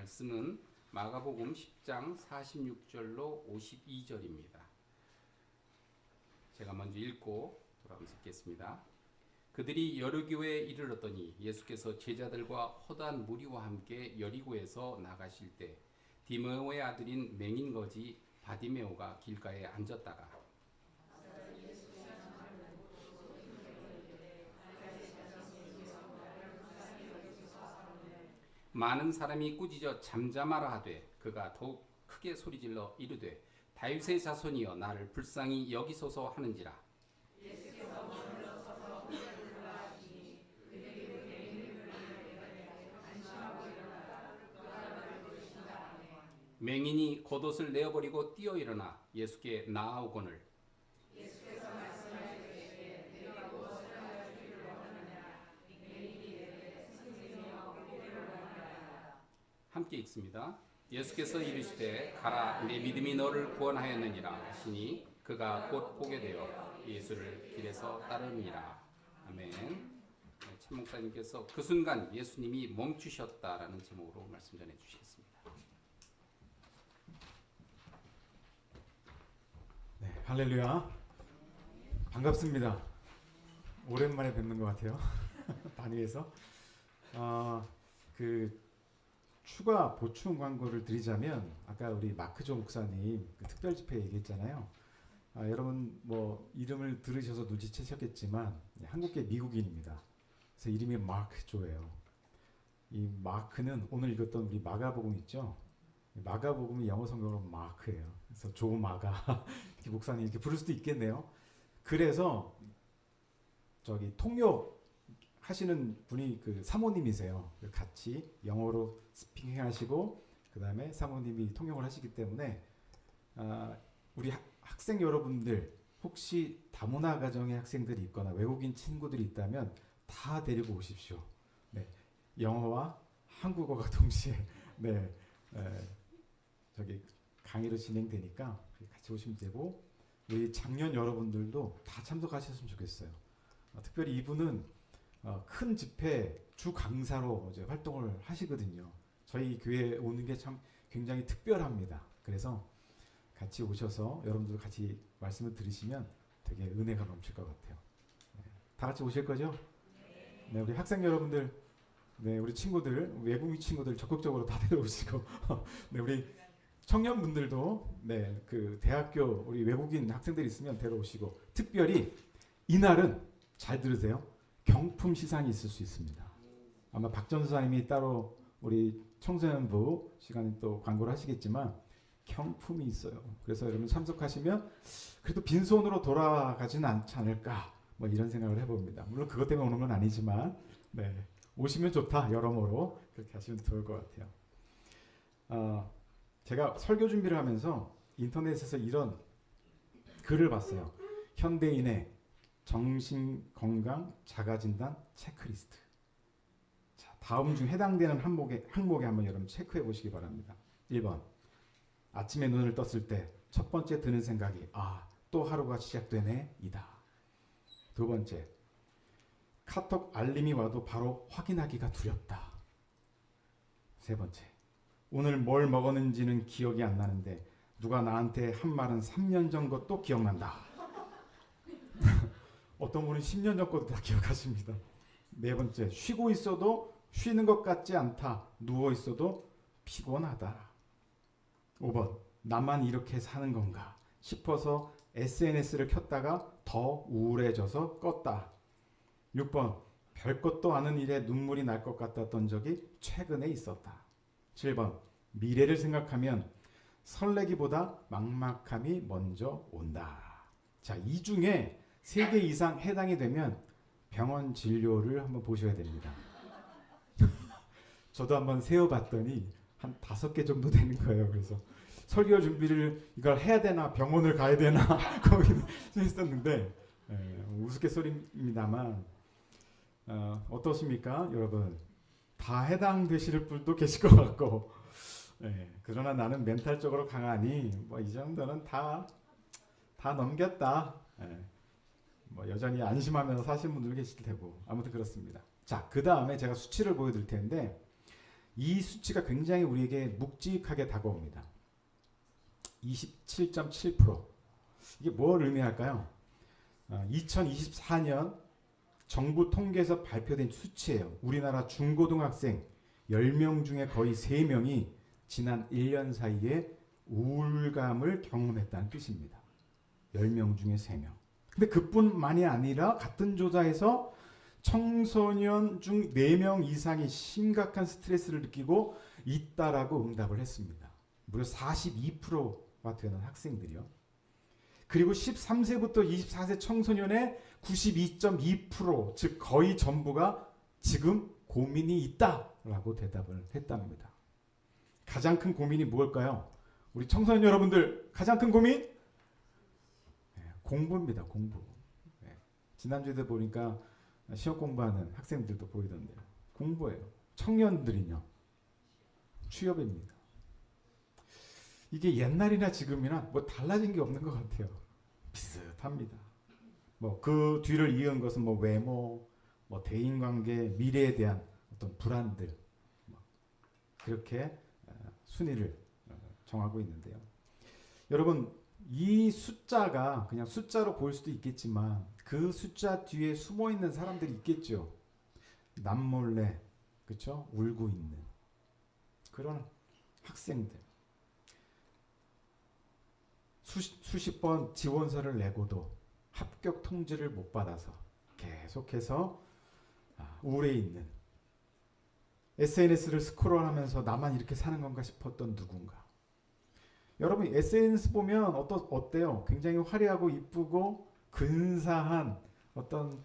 말씀은 마가복음 10장 46절로 52절입니다. 제가 먼저 읽고 돌아가면서 읽겠습니다. 그들이 여러 교회에 이르렀더니 예수께서 제자들과 허다한 무리와 함께 여리고에서 나가실 때 디메오의 아들인 맹인거지 바디메오가 길가에 앉았다가 많은 사람이 꾸짖어 잠잠하라 하되 그가 더욱 크게 소리질러 이르되 다윗의 자손이여 나를 불쌍히 여기소서 하는지라. 맹인이 겉옷을 내어버리고 뛰어 일어나 예수께 나아오거늘 함께 읽습니다. 예수께서 이르시되 가라 내 믿음이 너를 구원하였느니라 하시니 그가 곧 보게 되어 예수를 길에서 따르니라. 아멘. 참 목사님께서 그 순간 예수님이 멈추셨다라는 제목으로 말씀 전해 주시겠습니다. 네, 할렐루야. 반갑습니다. 오랜만에 뵙는 것 같아요. 단위에서 추가 보충 광고를 드리자면 아까 우리 마크조 목사님 그 특별 집회 얘기했잖아요. 여러분 뭐 이름을 들으셔서 눈치채셨겠지만 한국계 미국인입니다. 그래서 이름이 마크조예요. 이 마크는 오늘 읽었던 우리 마가복음 있죠. 마가복음이 영어 성경으로 마크예요. 그래서 조 마가 이렇게 목사님 이렇게 부를 수도 있겠네요. 그래서 저기 통역 하시는 분이 그 사모님이세요. 같이 영어로 스피킹하시고 그 다음에 사모님이 통역을 하시기 때문에 우리 학생 여러분들 혹시 다문화 가정의 학생들이 있거나 외국인 친구들이 있다면 다 데리고 오십시오. 네, 영어와 한국어가 동시에 저기 강의로 진행되니까 같이 오시면 되고 우리 작년 여러분들도 다 참석하셨으면 좋겠어요. 특별히 이분은 큰 집회 주 강사로 이제 활동을 하시거든요. 저희 교회에 오는 게 참 굉장히 특별합니다. 그래서 같이 오셔서 여러분들 같이 말씀을 들으시면 되게 은혜가 넘칠 것 같아요. 네, 다 같이 오실 거죠? 네, 우리 학생 여러분들, 네, 우리 친구들, 외국인 친구들 적극적으로 다 데려오시고, 네, 우리 청년분들도 네, 그 대학교 우리 외국인 학생들 있으면 데려오시고, 특별히 이날은 잘 들으세요. 경품 시상이 있을 수 있습니다. 아마 박 전사님이 따로 우리 청소년부 시간에 또 광고를 하시겠지만 경품이 있어요. 그래서 여러분 참석하시면 그래도 빈손으로 돌아가지는 않지 않을까 뭐 이런 생각을 해봅니다. 물론 그것 때문에 오는 건 아니지만 네, 오시면 좋다 여러모로 그렇게 하시면 좋을 것 같아요. 제가 설교 준비를 하면서 인터넷에서 이런 글을 봤어요. 현대인의 정신건강 자가진단 체크리스트. 자, 다음 중 해당되는 항목에 한번 여러분 체크해 보시기 바랍니다. 1번 아침에 눈을 떴을 때 첫 번째 드는 생각이 또 하루가 시작되네 이다. 두 번째 카톡 알림이 와도 바로 확인하기가 두렵다. 세 번째 오늘 뭘 먹었는지는 기억이 안 나는데 누가 나한테 한 말은 3년 전 것도 기억난다. 어떤 분은 10년 전 것도 다 기억하십니다. 네 번째, 쉬고 있어도 쉬는 것 같지 않다. 누워 있어도 피곤하다. 5번, 나만 이렇게 사는 건가 싶어서 SNS를 켰다가 더 우울해져서 껐다. 6번, 별것도 아는 일에 눈물이 날 것 같았던 적이 최근에 있었다. 7번, 미래를 생각하면 설레기보다 막막함이 먼저 온다. 자, 이 중에 3개 이상 해당이 되면 병원 진료를 한번 보셔야 됩니다. 저도 한번 세어봤더니 한 5개 정도 되는 거예요. 그래서 설교 준비를 이걸 해야 되나 병원을 가야 되나 거기는 했었는데 우스갯소리입니다만 어떻습니까 여러분? 다 해당되실 분도 계실 것 같고 그러나 나는 멘탈적으로 강하니 뭐 이 정도는 다 넘겼다. 뭐 여전히 안심하면서 사시는 분들 계실 테고 아무튼 그렇습니다. 자, 그 다음에 제가 수치를 보여드릴 텐데 이 수치가 굉장히 우리에게 묵직하게 다가옵니다. 27.7%. 이게 뭘 의미할까요? 2024년 정부 통계에서 발표된 수치예요. 우리나라 중고등학생 10명 중에 거의 3명이 지난 1년 사이에 우울감을 경험했다는 뜻입니다. 10명 중에 3명. 근데 그뿐만이 아니라 같은 조사에서 청소년 중 4명 이상이 심각한 스트레스를 느끼고 있다라고 응답을 했습니다. 무려 42%가 되는 학생들이요. 그리고 13세부터 24세 청소년의 92.2%, 즉 거의 전부가 지금 고민이 있다라고 대답을 했답니다. 가장 큰 고민이 무엇일까요? 우리 청소년 여러분들 가장 큰 고민? 공부입니다. 공부. 지난주에도 보니까 시험 공부하는 학생들도 보이던데요. 공부예요. 청년들은요. 취업입니다. 이게 옛날이나 지금이나 뭐 달라진 게 없는 것 같아요. 비슷합니다. 뭐 그 뒤를 이은 것은 뭐 외모, 뭐 대인관계, 미래에 대한 어떤 불안들, 그렇게 순위를 정하고 있는데요. 여러분, 이 숫자가 그냥 숫자로 보일 수도 있겠지만 그 숫자 뒤에 숨어 있는 사람들이 있겠죠. 남몰래, 그렇죠? 울고 있는 그런 학생들. 수십 번 지원서를 내고도 합격 통지를 못 받아서 계속해서 우울해 있는, SNS를 스크롤하면서 나만 이렇게 사는 건가 싶었던 누군가. 여러분 SNS 보면 어때요? 굉장히 화려하고 이쁘고 근사한 어떤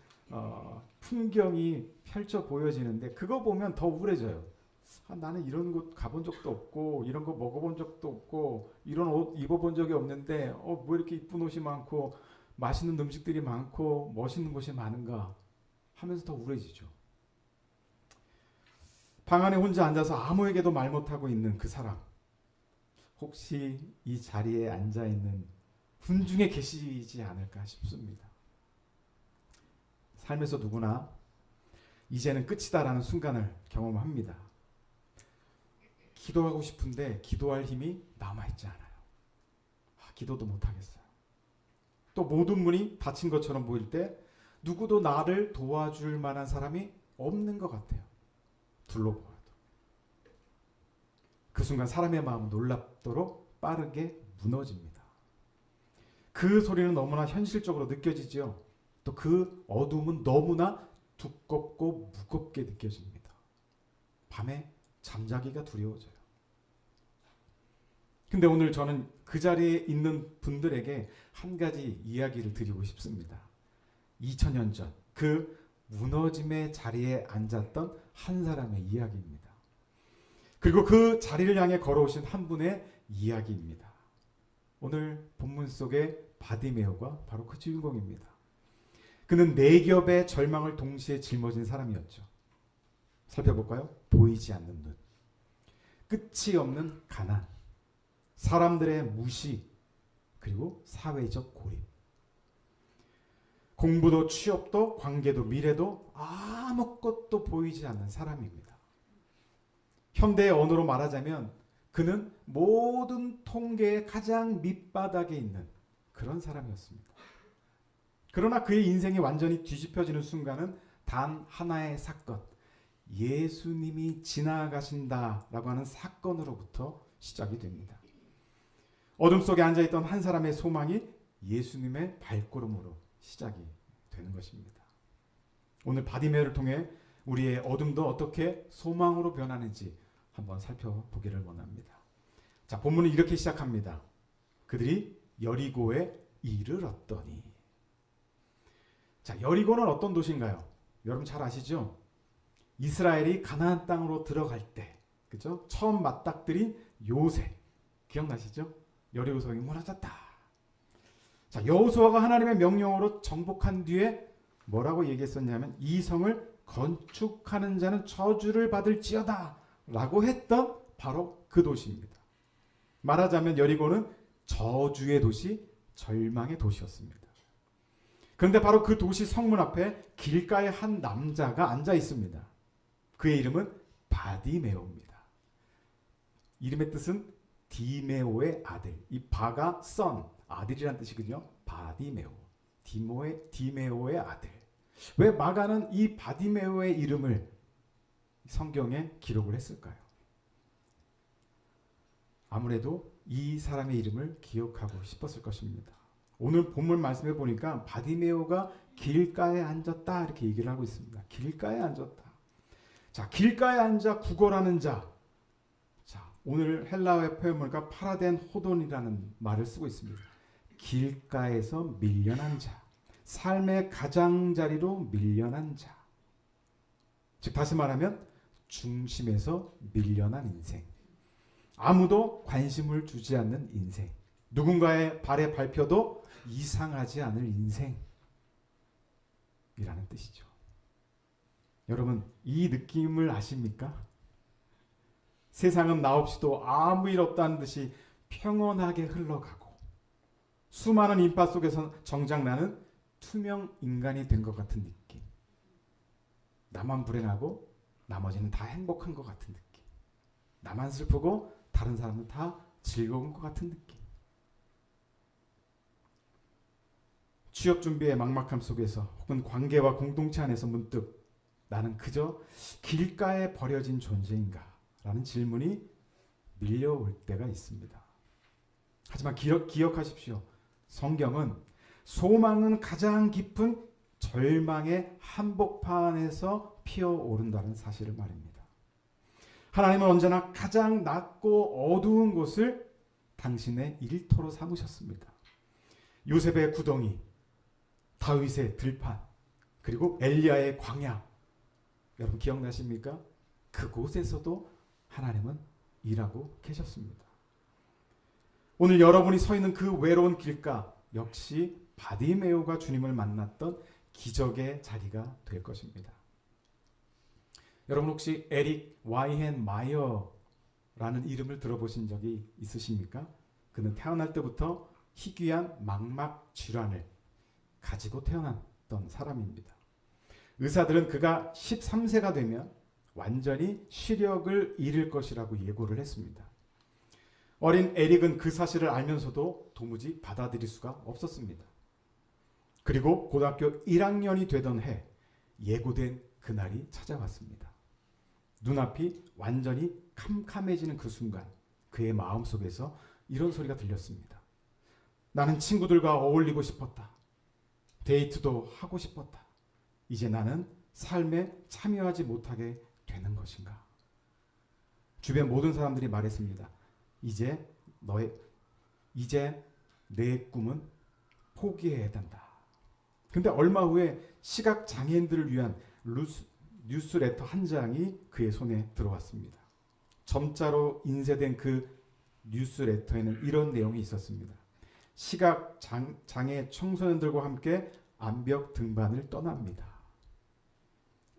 풍경이 펼쳐 보여지는데 그거 보면 더 우울해져요. 나는 이런 곳 가본 적도 없고 이런 거 먹어본 적도 없고 이런 옷 입어본 적이 없는데 뭐 이렇게 이쁜 옷이 많고 맛있는 음식들이 많고 멋있는 곳이 많은가 하면서 더 우울해지죠. 방 안에 혼자 앉아서 아무에게도 말 못하고 있는 그 사람, 혹시 이 자리에 앉아있는 분 중에 계시지 않을까 싶습니다. 삶에서 누구나 이제는 끝이다라는 순간을 경험합니다. 기도하고 싶은데 기도할 힘이 남아있지 않아요. 기도도 못하겠어요. 또 모든 문이 닫힌 것처럼 보일 때 누구도 나를 도와줄 만한 사람이 없는 것 같아요. 둘러보아도. 그 순간 사람의 마음은 놀랍도록 빠르게 무너집니다. 그 소리는 너무나 현실적으로 느껴지죠. 또 그 어둠은 너무나 두껍고 무겁게 느껴집니다. 밤에 잠자기가 두려워져요. 근데 오늘 저는 그 자리에 있는 분들에게 한 가지 이야기를 드리고 싶습니다. 2000년 전 그 무너짐의 자리에 앉았던 한 사람의 이야기입니다. 그리고 그 자리를 향해 걸어오신 한 분의 이야기입니다. 오늘 본문 속의 바디메오가 바로 그 주인공입니다. 그는 4겹의 절망을 동시에 짊어진 사람이었죠. 살펴볼까요? 보이지 않는 눈, 끝이 없는 가난, 사람들의 무시, 그리고 사회적 고립. 공부도 취업도 관계도 미래도 아무것도 보이지 않는 사람입니다. 현대의 언어로 말하자면 그는 모든 통계의 가장 밑바닥에 있는 그런 사람이었습니다. 그러나 그의 인생이 완전히 뒤집혀지는 순간은 단 하나의 사건, 예수님이 지나가신다라고 하는 사건으로부터 시작이 됩니다. 어둠 속에 앉아있던 한 사람의 소망이 예수님의 발걸음으로 시작이 되는 것입니다. 오늘 바디메오를 통해 우리의 어둠도 어떻게 소망으로 변하는지 한번 살펴보기를 원합니다. 자, 본문은 이렇게 시작합니다. 그들이 여리고에 이르렀더니. 자, 여리고는 어떤 도시인가요? 여러분 잘 아시죠? 이스라엘이 가나안 땅으로 들어갈 때, 그죠? 처음 맞닥뜨린 요새 기억나시죠? 여리고 성이 무너졌다. 자, 여호수아가 하나님의 명령으로 정복한 뒤에 뭐라고 얘기했었냐면 이 성을 건축하는 자는 저주를 받을지어다 라고 했던 바로 그 도시입니다. 말하자면 여리고는 저주의 도시, 절망의 도시였습니다. 그런데 바로 그 도시 성문 앞에 길가에 한 남자가 앉아 있습니다. 그의 이름은 바디메오입니다. 이름의 뜻은 디메오의 아들. 이 바가 son, 아들이란 뜻이거든요. 바디메오. 디메오의 아들. 왜 마가는 이 바디메오의 이름을 성경에 기록을 했을까요? 아무래도 이 사람의 이름을 기억하고 싶었을 것입니다. 오늘 본문 말씀해 보니까 바디메오가 길가에 앉았다 이렇게 얘기를 하고 있습니다. 길가에 앉았다. 자, 길가에 앉아 구걸하는 자. 자, 오늘 헬라어의 표현 보니까 파라덴 호돈이라는 말을 쓰고 있습니다. 길가에서 밀려난 자. 삶의 가장자리로 밀려난 자. 즉 다시 말하면 중심에서 밀려난 인생. 아무도 관심을 주지 않는 인생. 누군가의 발에 밟혀도 이상하지 않을 인생이라는 뜻이죠. 여러분, 이 느낌을 아십니까? 세상은 나 없이도 아무 일 없다는 듯이 평온하게 흘러가고 수많은 인파 속에서 정작 나는 투명 인간이 된 것 같은 느낌. 나만 불행하고 나머지는 다 행복한 것 같은 느낌. 나만 슬프고 다른 사람은 다 즐거운 것 같은 느낌. 취업 준비의 막막함 속에서 혹은 관계와 공동체 안에서 문득 나는 그저 길가에 버려진 존재인가? 라는 질문이 밀려올 때가 있습니다. 하지만 기억하십시오. 성경은 소망은 가장 깊은 절망의 한복판에서 피어오른다는 사실을 말입니다. 하나님은 언제나 가장 낮고 어두운 곳을 당신의 일터로 삼으셨습니다. 요셉의 구덩이, 다윗의 들판, 그리고 엘리야의 광야. 여러분 기억나십니까? 그곳에서도 하나님은 일하고 계셨습니다. 오늘 여러분이 서 있는 그 외로운 길가 역시 바디메오가 주님을 만났던 기적의 자리가 될 것입니다. 여러분 혹시 에릭 와이헨 마이어라는 이름을 들어보신 적이 있으십니까? 그는 태어날 때부터 희귀한 망막 질환을 가지고 태어났던 사람입니다. 의사들은 그가 13세가 되면 완전히 시력을 잃을 것이라고 예고를 했습니다. 어린 에릭은 그 사실을 알면서도 도무지 받아들일 수가 없었습니다. 그리고 고등학교 1학년이 되던 해 예고된 그날이 찾아왔습니다. 눈앞이 완전히 캄캄해지는 그 순간 그의 마음속에서 이런 소리가 들렸습니다. 나는 친구들과 어울리고 싶었다. 데이트도 하고 싶었다. 이제 나는 삶에 참여하지 못하게 되는 것인가? 주변 모든 사람들이 말했습니다. 이제 내 꿈은 포기해야 된다. 근데 얼마 후에 시각 장애인들을 위한 뉴스레터 한 장이 그의 손에 들어왔습니다. 점자로 인쇄된 그 뉴스레터에는 이런 내용이 있었습니다. 시각 장애 청소년들과 함께 암벽 등반을 떠납니다.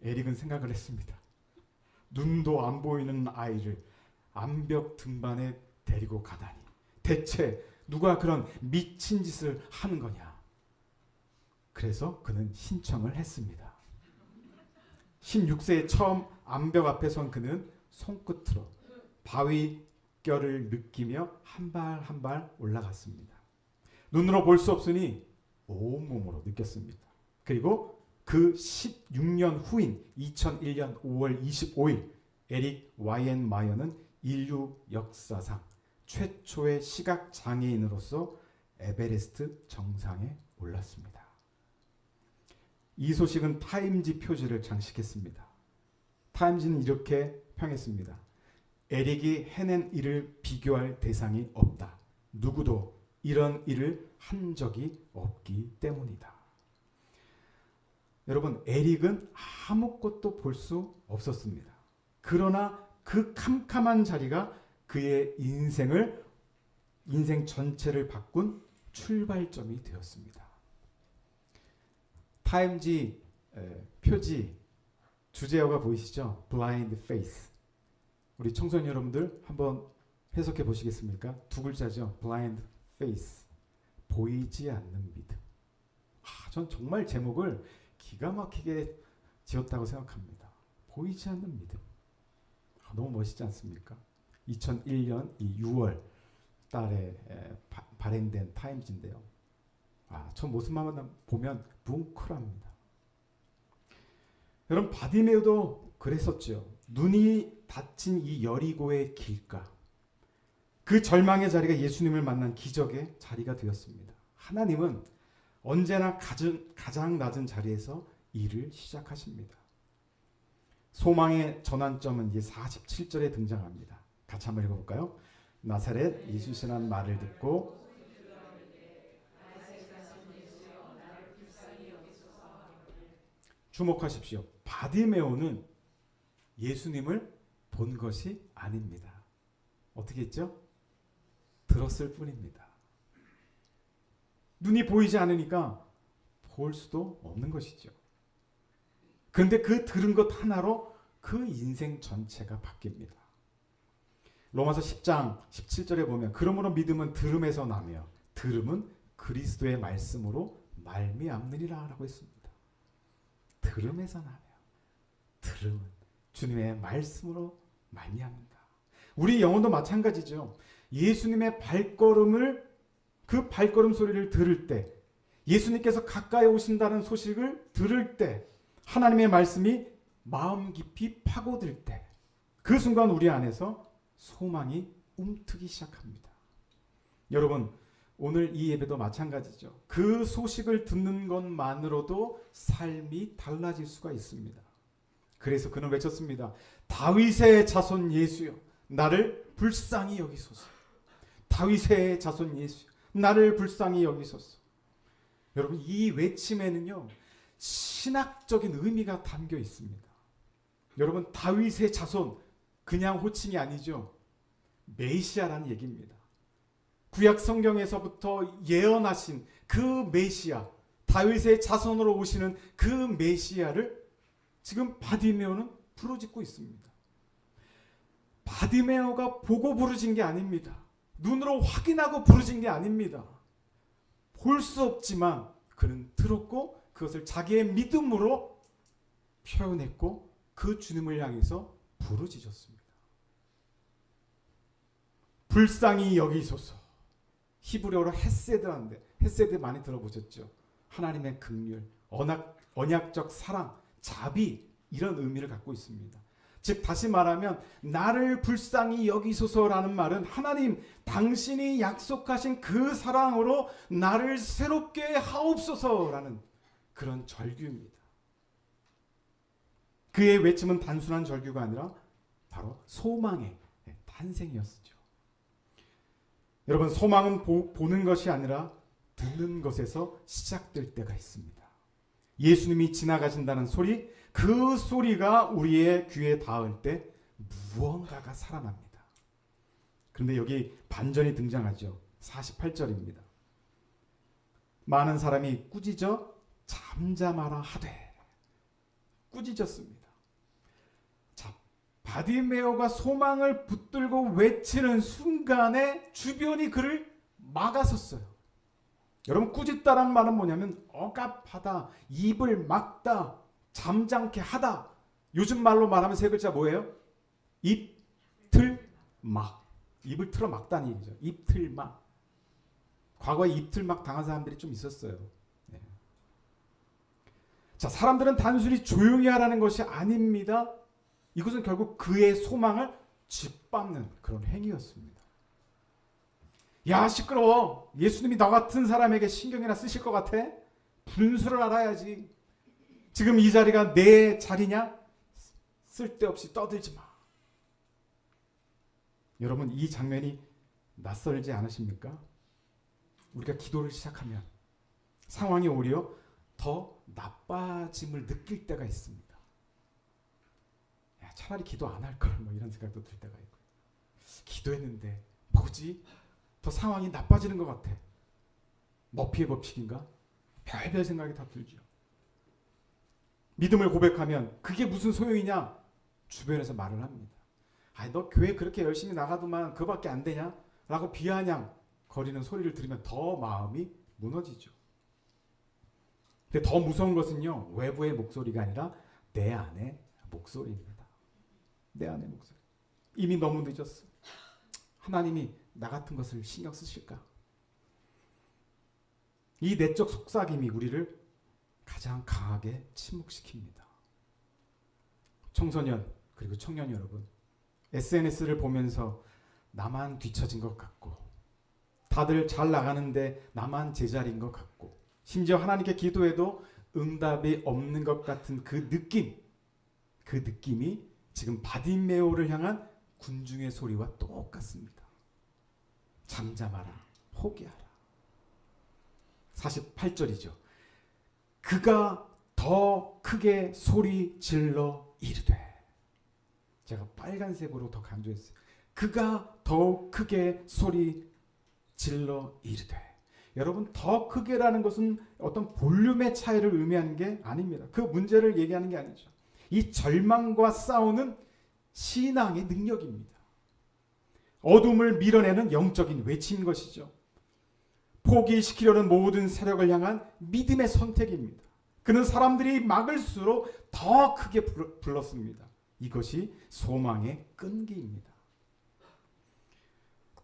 에릭은 생각을 했습니다. 눈도 안 보이는 아이를 암벽 등반에 데리고 가다니. 대체 누가 그런 미친 짓을 하는 거냐. 그래서 그는 신청을 했습니다. 16세에 처음 암벽 앞에 선 그는 손끝으로 바위결을 느끼며 한 발 한 발 올라갔습니다. 눈으로 볼 수 없으니 온몸으로 느꼈습니다. 그리고 그 16년 후인 2001년 5월 25일 에릭 와이엔 마이어는 인류 역사상 최초의 시각 장애인으로서 에베레스트 정상에 올랐습니다. 이 소식은 타임지 표지를 장식했습니다. 타임지는 이렇게 평했습니다. 에릭이 해낸 일을 비교할 대상이 없다. 누구도 이런 일을 한 적이 없기 때문이다. 여러분, 에릭은 아무것도 볼 수 없었습니다. 그러나 그 캄캄한 자리가 그의 인생 전체를 바꾼 출발점이 되었습니다. 타임지 표지 주제어가 보이시죠? Blind Faith. 우리 청소년 여러분들 한번 해석해 보시겠습니까? 두 글자죠. Blind Faith. 보이지 않는 믿음. 전 정말 제목을 기가 막히게 지었다고 생각합니다. 보이지 않는 믿음. 너무 멋있지 않습니까? 2001년 이 6월 달에 발행된 타임즈인데요. 저 모습만 보면 뭉클합니다. 여러분 바디메오도 그랬었죠. 눈이 닫힌 이 여리고의 길가, 그 절망의 자리가 예수님을 만난 기적의 자리가 되었습니다. 하나님은 언제나 가장 낮은 자리에서 일을 시작하십니다. 소망의 전환점은 이제 47절에 등장합니다. 같이 한번 읽어볼까요? 나사렛 예수시라는 말을 듣고 주목하십시오. 바디메오는 예수님을 본 것이 아닙니다. 어떻게 했죠? 들었을 뿐입니다. 눈이 보이지 않으니까 볼 수도 없는 것이죠. 그런데 그 들은 것 하나로 그 인생 전체가 바뀝니다. 로마서 10장 17절에 보면 그러므로 믿음은 들음에서 나며 들음은 그리스도의 말씀으로 말미암느니라 라고 했습니다. 들음에서 나며 들음은 주님의 말씀으로 말미암는다. 우리 영혼도 마찬가지죠. 예수님의 그 발걸음 소리를 들을 때, 예수님께서 가까이 오신다는 소식을 들을 때, 하나님의 말씀이 마음 깊이 파고들 때, 그 순간 우리 안에서 소망이 움트기 시작합니다. 여러분, 오늘 이 예배도 마찬가지죠. 그 소식을 듣는 것만으로도 삶이 달라질 수가 있습니다. 그래서 그는 외쳤습니다. 다윗의 자손 예수여, 나를 불쌍히 여기소서. 다윗의 자손 예수여, 나를 불쌍히 여기소서. 여러분, 이 외침에는요, 신학적인 의미가 담겨 있습니다. 여러분, 다윗의 자손, 그냥 호칭이 아니죠. 메시아라는 얘기입니다. 구약 성경에서부터 예언하신 그 메시아, 다윗의 자손으로 오시는 그 메시아를 지금 바디메오는 부르짖고 있습니다. 바디메오가 보고 부르짖은 게 아닙니다. 눈으로 확인하고 부르짖은 게 아닙니다. 볼 수 없지만 그는 들었고 그것을 자기의 믿음으로 표현했고 그 주님을 향해서 부르짖었습니다. 불쌍히 여기소서. 히브리어로 헤세드인데, 헤세드 많이 들어보셨죠? 하나님의 긍휼, 언약적 사랑, 자비, 이런 의미를 갖고 있습니다. 즉 다시 말하면 나를 불쌍히 여기소서라는 말은 하나님 당신이 약속하신 그 사랑으로 나를 새롭게 하옵소서라는 그런 절규입니다. 그의 외침은 단순한 절규가 아니라 바로 소망의 탄생이었죠. 여러분, 소망은 보는 것이 아니라 듣는 것에서 시작될 때가 있습니다. 예수님이 지나가신다는 소리, 그 소리가 우리의 귀에 닿을 때 무언가가 살아납니다. 그런데 여기 반전이 등장하죠. 48절입니다. 많은 사람이 꾸짖어 잠잠하라 하되, 꾸짖었습니다. 자, 바디메오가 소망을 붙들고 외치는 순간에 주변이 그를 막아섰어요. 여러분, 꾸짖다라는 말은 뭐냐면 억압하다, 입을 막다, 잠잠케 하다. 요즘 말로 말하면 세 글자 뭐예요? 입틀막. 입을 틀어 막다는 얘기죠. 입틀막. 과거에 입틀막 당한 사람들이 좀 있었어요. 네. 자, 사람들은 단순히 조용히 하라는 것이 아닙니다. 이것은 결국 그의 소망을 짓밟는 그런 행위였습니다. 야, 시끄러워. 예수님이 너 같은 사람에게 신경이나 쓰실 것 같아? 분수를 알아야지. 지금 이 자리가 내 자리냐? 쓸데없이 떠들지 마. 여러분, 이 장면이 낯설지 않으십니까? 우리가 기도를 시작하면 상황이 오히려 더 나빠짐을 느낄 때가 있습니다. 야, 차라리 기도 안 할 걸, 뭐 이런 생각도 들 때가 있고. 기도했는데 뭐지? 더 상황이 나빠지는 것 같아. 머피의 법칙인가? 별별 생각이 다 들죠. 믿음을 고백하면 그게 무슨 소용이냐? 주변에서 말을 합니다. 아니, 너 교회 그렇게 열심히 나가더만 그거밖에 안 되냐? 라고 비아냥 거리는 소리를 들으면 더 마음이 무너지죠. 근데 더 무서운 것은요, 외부의 목소리가 아니라 내 안의 목소리입니다. 내 안의 목소리. 이미 너무 늦었어. 하나님이 나 같은 것을 신경 쓰실까? 이 내적 속삭임이 우리를 가장 강하게 침묵시킵니다. 청소년 그리고 청년 여러분, SNS를 보면서 나만 뒤처진 것 같고 다들 잘 나가는데 나만 제자리인 것 같고 심지어 하나님께 기도해도 응답이 없는 것 같은 그 느낌이 지금 바디메오를 향한 군중의 소리와 똑같습니다. 잠잠하라, 포기하라. 48절이죠. 그가 더 크게 소리 질러 이르되, 제가 빨간색으로 더 강조했어요. 그가 더 크게 소리 질러 이르되. 여러분, 더 크게라는 것은 어떤 볼륨의 차이를 의미하는 게 아닙니다. 그 문제를 얘기하는 게 아니죠. 이 절망과 싸우는 신앙의 능력입니다. 어둠을 밀어내는 영적인 외침인 것이죠. 포기시키려는 모든 세력을 향한 믿음의 선택입니다. 그는 사람들이 막을수록 더 크게 불렀습니다. 이것이 소망의 끈기입니다.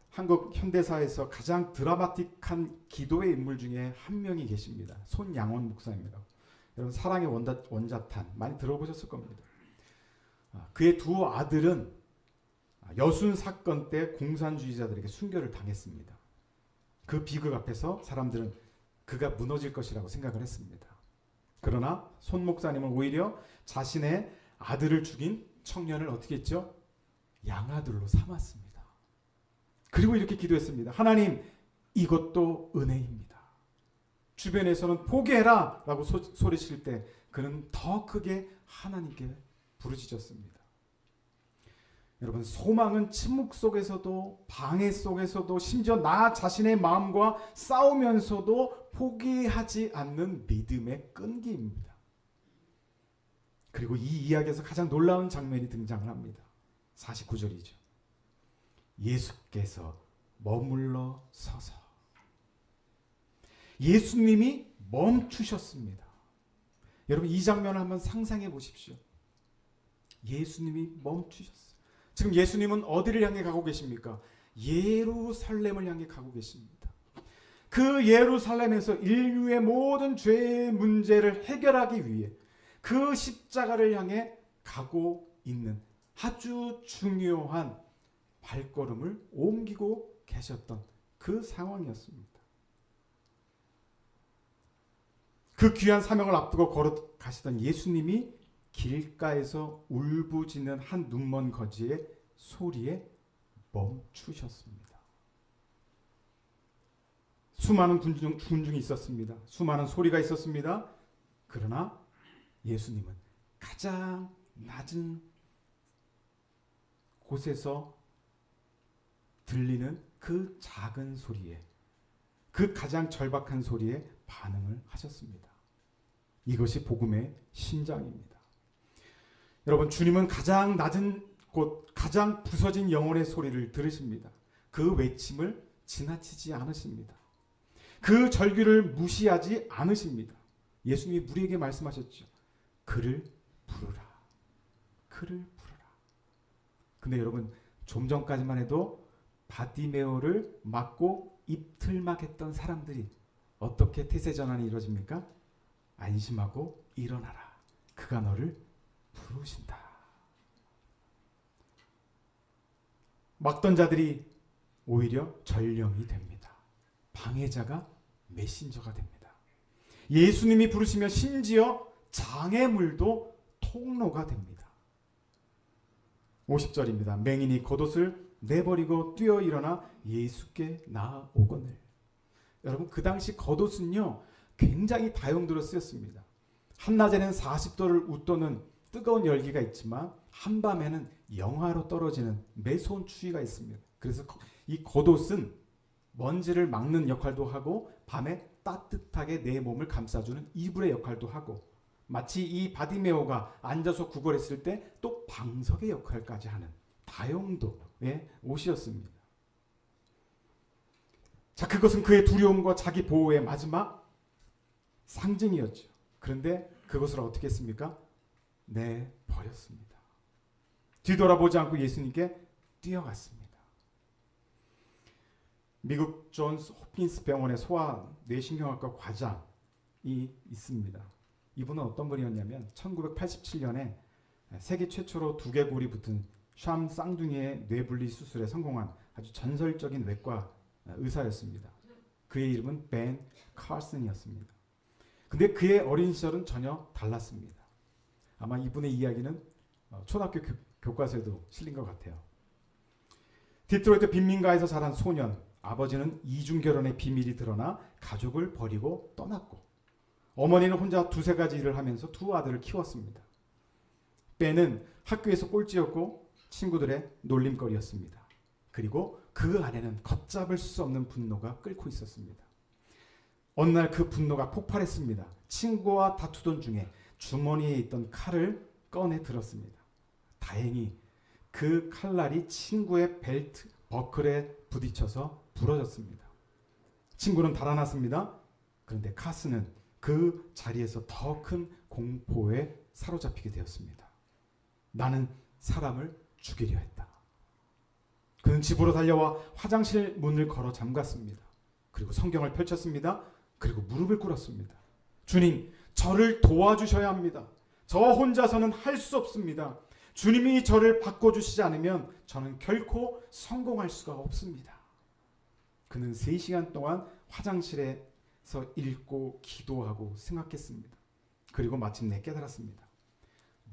한국 현대사에서 가장 드라마틱한 기도의 인물 중에 한 명이 계십니다. 손양원 목사입니다. 여러분, 사랑의 원자탄 많이 들어보셨을 겁니다. 그의 두 아들은 여순 사건 때 공산주의자들에게 순교를 당했습니다. 그 비극 앞에서 사람들은 그가 무너질 것이라고 생각을 했습니다. 그러나 손 목사님은 오히려 자신의 아들을 죽인 청년을 어떻게 했죠? 양아들로 삼았습니다. 그리고 이렇게 기도했습니다. 하나님, 이것도 은혜입니다. 주변에서는 포기해라 라고 소리칠 때 그는 더 크게 하나님께 부르짖었습니다. 여러분, 소망은 침묵 속에서도 방해 속에서도 심지어 나 자신의 마음과 싸우면서도 포기하지 않는 믿음의 끈기입니다. 그리고 이 이야기에서 가장 놀라운 장면이 등장을 합니다. 49절이죠. 예수께서 머물러 서서. 예수님이 멈추셨습니다. 여러분, 이 장면을 한번 상상해 보십시오. 예수님이 멈추셨어요. 지금 예수님은 어디를 향해 가고 계십니까? 예루살렘을 향해 가고 계십니다. 그 예루살렘에서 인류의 모든 죄의 문제를 해결하기 위해 그 십자가를 향해 가고 있는 아주 중요한 발걸음을 옮기고 계셨던 그 상황이었습니다. 그 귀한 사명을 앞두고 걸어가시던 예수님이 길가에서 울부짖는 한 눈먼 거지의 소리에 멈추셨습니다. 수많은 군중이 있었습니다. 수많은 소리가 있었습니다. 그러나 예수님은 가장 낮은 곳에서 들리는 그 작은 소리에, 그 가장 절박한 소리에 반응을 하셨습니다. 이것이 복음의 심장입니다. 여러분, 주님은 가장 낮은 곳, 가장 부서진 영혼의 소리를 들으십니다. 그 외침을 지나치지 않으십니다. 그 절규를 무시하지 않으십니다. 예수님이 우리에게 말씀하셨죠. 그를 부르라. 그를 부르라. 근데 여러분, 좀 전까지만 해도 바디메오를 막고 입틀막했던 사람들이 어떻게 태세전환이 이루어집니까? 안심하고 일어나라. 그가 너를 부르신다. 막던 자들이 오히려 전령이 됩니다. 방해자가 메신저가 됩니다. 예수님이 부르시며 심지어 장애물도 통로가 됩니다. 50절입니다. 맹인이 겉옷을 내버리고 뛰어 일어나 예수께 나아오거늘. 여러분, 그 당시 겉옷은요 굉장히 다용도로 쓰였습니다. 한낮에는 40도를 웃도는 뜨거운 열기가 있지만 한밤에는 영하로 떨어지는 매서운 추위가 있습니다. 그래서 이 겉옷은 먼지를 막는 역할도 하고 밤에 따뜻하게 내 몸을 감싸주는 이불의 역할도 하고, 마치 이 바디메오가 앉아서 구걸했을 때 또 방석의 역할까지 하는 다용도의 옷이었습니다. 자, 그것은 그의 두려움과 자기 보호의 마지막 상징이었죠. 그런데 그것을 어떻게 했습니까? 내버렸습니다. 뒤돌아보지 않고 예수님께 뛰어갔습니다. 미국 존스 홉킨스 병원의 소아 뇌신경학과 과장이 있습니다. 이분은 어떤 분이었냐면 1987년에 세계 최초로 두개골이 붙은 샴 쌍둥이의 뇌분리 수술에 성공한 아주 전설적인 외과 의사였습니다. 그의 이름은 벤 칼슨이었습니다. 근데 그의 어린 시절은 전혀 달랐습니다. 아마 이분의 이야기는 초등학교 교과서에도 실린 것 같아요. 디트로이트 빈민가에서 자란 소년, 아버지는 이중결혼의 비밀이 드러나 가족을 버리고 떠났고, 어머니는 혼자 두세 가지 일을 하면서 두 아들을 키웠습니다. 벤은 학교에서 꼴찌였고 친구들의 놀림거리였습니다. 그리고 그 안에는 걷잡을 수 없는 분노가 끓고 있었습니다. 어느 날 그 분노가 폭발했습니다. 친구와 다투던 중에 주머니에 있던 칼을 꺼내 들었습니다. 다행히 그 칼날이 친구의 벨트 버클에 부딪혀서 부러졌습니다. 친구는 달아났습니다. 그런데 카스는 그 자리에서 더 큰 공포에 사로잡히게 되었습니다. 나는 사람을 죽이려 했다. 그는 집으로 달려와 화장실 문을 걸어 잠갔습니다. 그리고 성경을 펼쳤습니다. 그리고 무릎을 꿇었습니다. 주님, 저를 도와주셔야 합니다. 저 혼자서는 할 수 없습니다. 주님이 저를 바꿔주시지 않으면 저는 결코 성공할 수가 없습니다. 그는 3시간 동안 화장실에서 읽고 기도하고 생각했습니다. 그리고 마침내 깨달았습니다.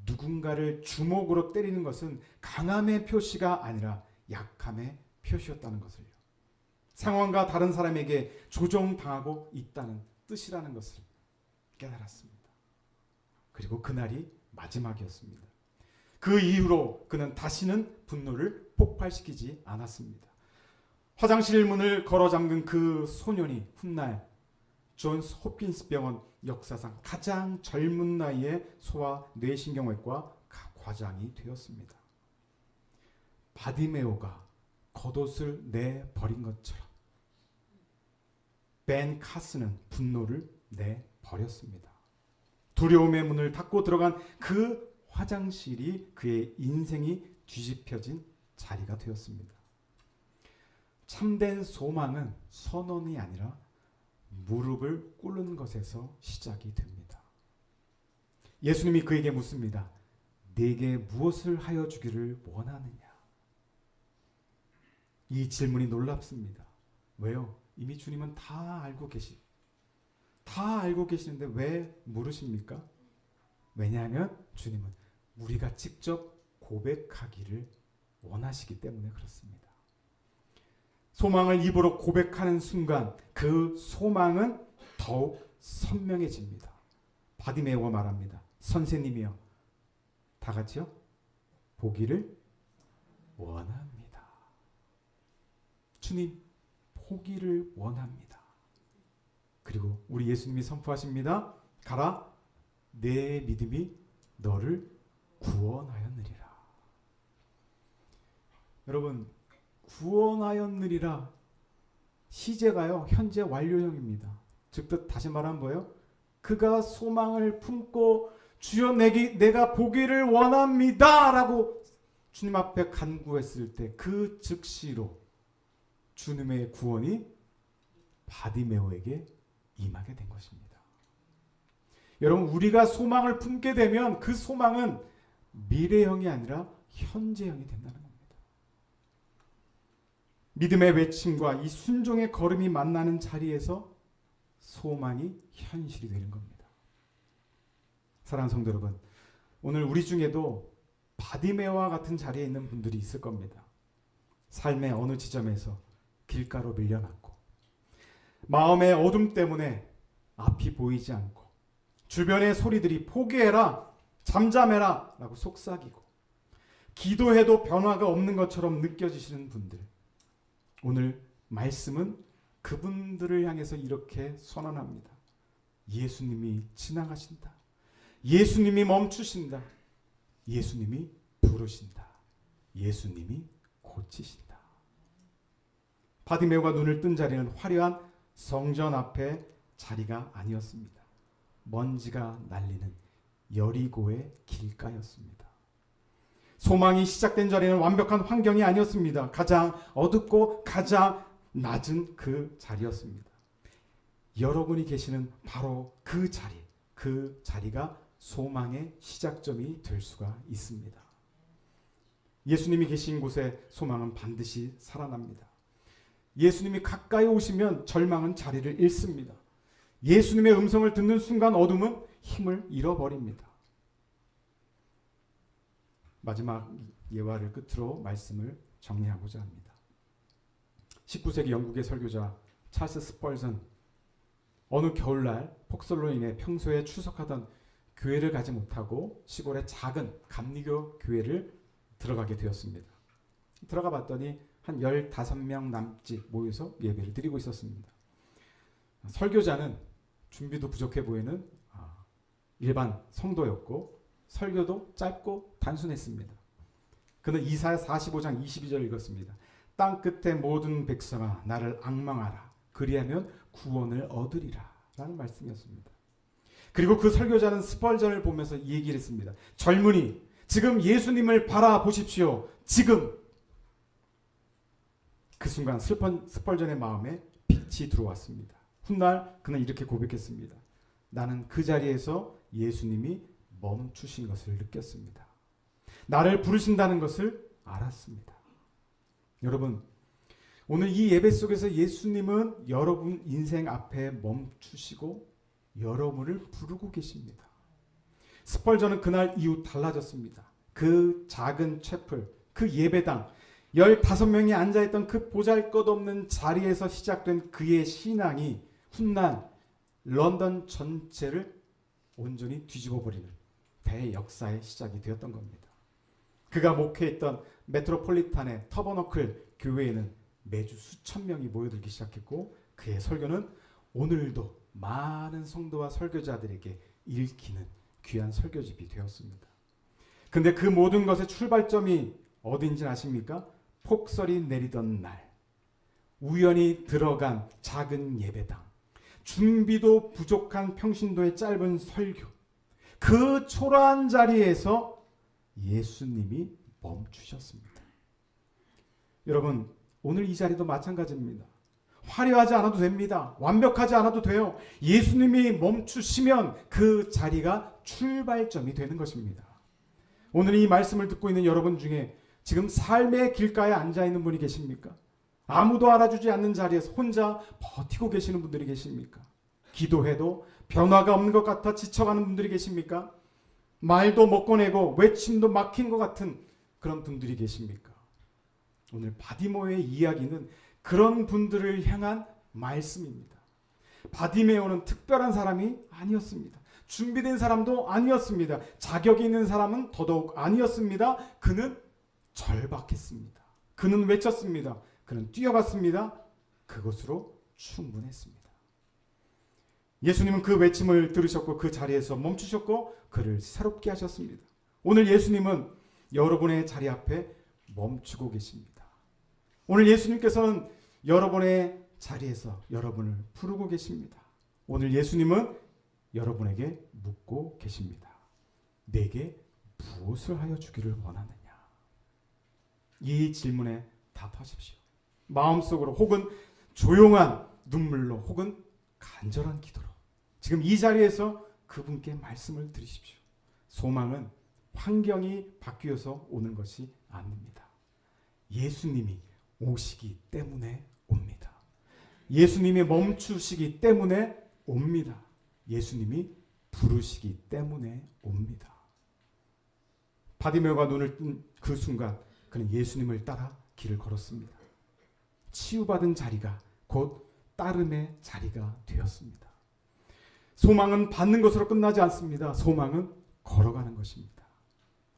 누군가를 주먹으로 때리는 것은 강함의 표시가 아니라 약함의 표시였다는 것을요. 상황과 다른 사람에게 조종당하고 있다는 뜻이라는 것을 깨달았습니다. 그리고 그날이 마지막이었습니다. 그 이후로 그는 다시는 분노를 폭발시키지 않았습니다. 화장실 문을 걸어 잠근 그 소년이 훗날 존스 홉킨스 병원 역사상 가장 젊은 나이에 소아 뇌신경외과 과장이 되었습니다. 바디메오가 겉옷을 내버린 것처럼 벤 카스는 분노를 내버렸습니다. 두려움의 문을 닫고 들어간 그 화장실이 그의 인생이 뒤집혀진 자리가 되었습니다. 참된 소망은 선언이 아니라 무릎을 꿇는 것에서 시작이 됩니다. 예수님이 그에게 묻습니다. 내게 무엇을 하여 주기를 원하느냐? 이 질문이 놀랍습니다. 왜요? 이미 주님은 다 알고 계시는데 왜 물으십니까? 왜냐하면 주님은 우리가 직접 고백하기를 원하시기 때문에 그렇습니다. 소망을 입으로 고백하는 순간 그 소망은 더욱 선명해집니다. 바디메오가 말합니다. 선생님이여, 다 같이요? 보기를 원합니다. 주님, 보기를 원합니다. 그리고 우리 예수님이 선포하십니다. 가라, 내 믿음이 너를 구원하였느리라. 여러분, 구원하였느리라 시제가요 현재 완료형입니다. 즉 다시 말하면 뭐예요? 그가 소망을 품고 주여 내가 보기를 원합니다 라고 주님 앞에 간구했을 때 그 즉시로 주님의 구원이 바디메오에게 임하게 된 것입니다. 여러분, 우리가 소망을 품게 되면 그 소망은 미래형이 아니라 현재형이 된다는 겁니다. 믿음의 외침과 이 순종의 걸음이 만나는 자리에서 소망이 현실이 되는 겁니다. 사랑하는 성도 여러분, 오늘 우리 중에도 바디메오와 같은 자리에 있는 분들이 있을 겁니다. 삶의 어느 지점에서 길가로 밀려났고 마음의 어둠 때문에 앞이 보이지 않고 주변의 소리들이 포기해라, 잠잠해라 라고 속삭이고 기도해도 변화가 없는 것처럼 느껴지시는 분들, 오늘 말씀은 그분들을 향해서 이렇게 선언합니다. 예수님이 지나가신다. 예수님이 멈추신다. 예수님이 부르신다. 예수님이 고치신다. 바디메오가 눈을 뜬 자리는 화려한 성전 앞의 자리가 아니었습니다. 먼지가 날리는 여리고의 길가였습니다. 소망이 시작된 자리는 완벽한 환경이 아니었습니다. 가장 어둡고 가장 낮은 그 자리였습니다. 여러분이 계시는 바로 그 자리가 소망의 시작점이 될 수가 있습니다. 예수님이 계신 곳에 소망은 반드시 살아납니다. 예수님이 가까이 오시면 절망은 자리를 잃습니다. 예수님의 음성을 듣는 순간 어둠은 힘을 잃어버립니다. 마지막 예화를 끝으로 말씀을 정리하고자 합니다. 19세기 영국의 설교자 찰스 스펄전, 어느 겨울날 폭설로 인해 평소에 출석하던 교회를 가지 못하고 시골의 작은 감리교 교회를 들어가게 되었습니다. 들어가 봤더니 한 15명 남짓 모여서 예배를 드리고 있었습니다. 설교자는 준비도 부족해 보이는 일반 성도였고 설교도 짧고 단순했습니다. 그는 이사야 45장 22절 읽었습니다. 땅 끝의 모든 백성아 나를 앙망하라. 그리하면 구원을 얻으리라. 라는 말씀이었습니다. 그리고 그 설교자는 스펄전을 보면서 이 얘기를 했습니다. 젊은이, 지금 예수님을 바라보십시오. 지금. 그 순간 스펄전의 마음에 빛이 들어왔습니다. 훗날 그는 이렇게 고백했습니다. 나는 그 자리에서 예수님이 멈추신 것을 느꼈습니다. 나를 부르신다는 것을 알았습니다. 여러분, 오늘 이 예배 속에서 예수님은 여러분 인생 앞에 멈추시고 여러분을 부르고 계십니다. 스펄전은 그날 이후 달라졌습니다. 그 작은 채플, 그 예배당, 15명이 앉아있던 그 보잘것없는 자리에서 시작된 그의 신앙이 훗날 런던 전체를 온전히 뒤집어버리는 대역사의 시작이 되었던 겁니다. 그가 목회했던 메트로폴리탄의 터버너클 교회에는 매주 수천 명이 모여들기 시작했고 그의 설교는 오늘도 많은 성도와 설교자들에게 읽히는 귀한 설교집이 되었습니다. 근데 그 모든 것의 출발점이 어딘지 아십니까? 폭설이 내리던 날, 우연히 들어간 작은 예배당, 준비도 부족한 평신도의 짧은 설교, 그 초라한 자리에서 예수님이 멈추셨습니다. 여러분, 오늘 이 자리도 마찬가지입니다. 화려하지 않아도 됩니다. 완벽하지 않아도 돼요. 예수님이 멈추시면 그 자리가 출발점이 되는 것입니다. 오늘 이 말씀을 듣고 있는 여러분 중에 지금 삶의 길가에 앉아있는 분이 계십니까? 아무도 알아주지 않는 자리에서 혼자 버티고 계시는 분들이 계십니까? 기도해도 변화가 없는 것 같아 지쳐가는 분들이 계십니까? 말도 못 꺼내고 외침도 막힌 것 같은 그런 분들이 계십니까? 오늘 바디메오의 이야기는 그런 분들을 향한 말씀입니다. 바디메오는 특별한 사람이 아니었습니다. 준비된 사람도 아니었습니다. 자격이 있는 사람은 더더욱 아니었습니다. 그는 절박했습니다. 그는 외쳤습니다. 그는 뛰어갔습니다. 그것으로 충분했습니다. 예수님은 그 외침을 들으셨고 그 자리에서 멈추셨고 그를 새롭게 하셨습니다. 오늘 예수님은 여러분의 자리 앞에 멈추고 계십니다. 오늘 예수님께서는 여러분의 자리에서 여러분을 부르고 계십니다. 오늘 예수님은 여러분에게 묻고 계십니다. 내게 무엇을 하여 주기를 원하느냐? 이 질문에 답하십시오. 마음속으로 혹은 조용한 눈물로 혹은 간절한 기도로 지금 이 자리에서 그분께 말씀을 드리십시오. 소망은 환경이 바뀌어서 오는 것이 아닙니다. 예수님이 오시기 때문에 옵니다. 예수님이 멈추시기 때문에 옵니다. 예수님이 부르시기 때문에 옵니다. 바디메오가 눈을 뜬 그 순간 그는 예수님을 따라 길을 걸었습니다. 치유받은 자리가 곧 따름의 자리가 되었습니다. 소망은 받는 것으로 끝나지 않습니다. 소망은 걸어가는 것입니다.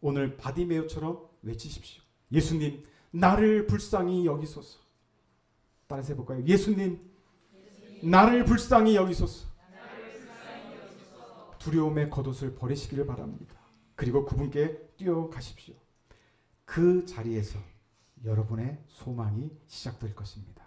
오늘 바디메오처럼 외치십시오. 예수님, 나를 불쌍히 여기소서. 따라서 해볼까요? 예수님, 나를 불쌍히 여기소서. 두려움의 겉옷을 버리시기를 바랍니다. 그리고 그분께 뛰어가십시오. 그 자리에서 여러분의 소망이 시작될 것입니다.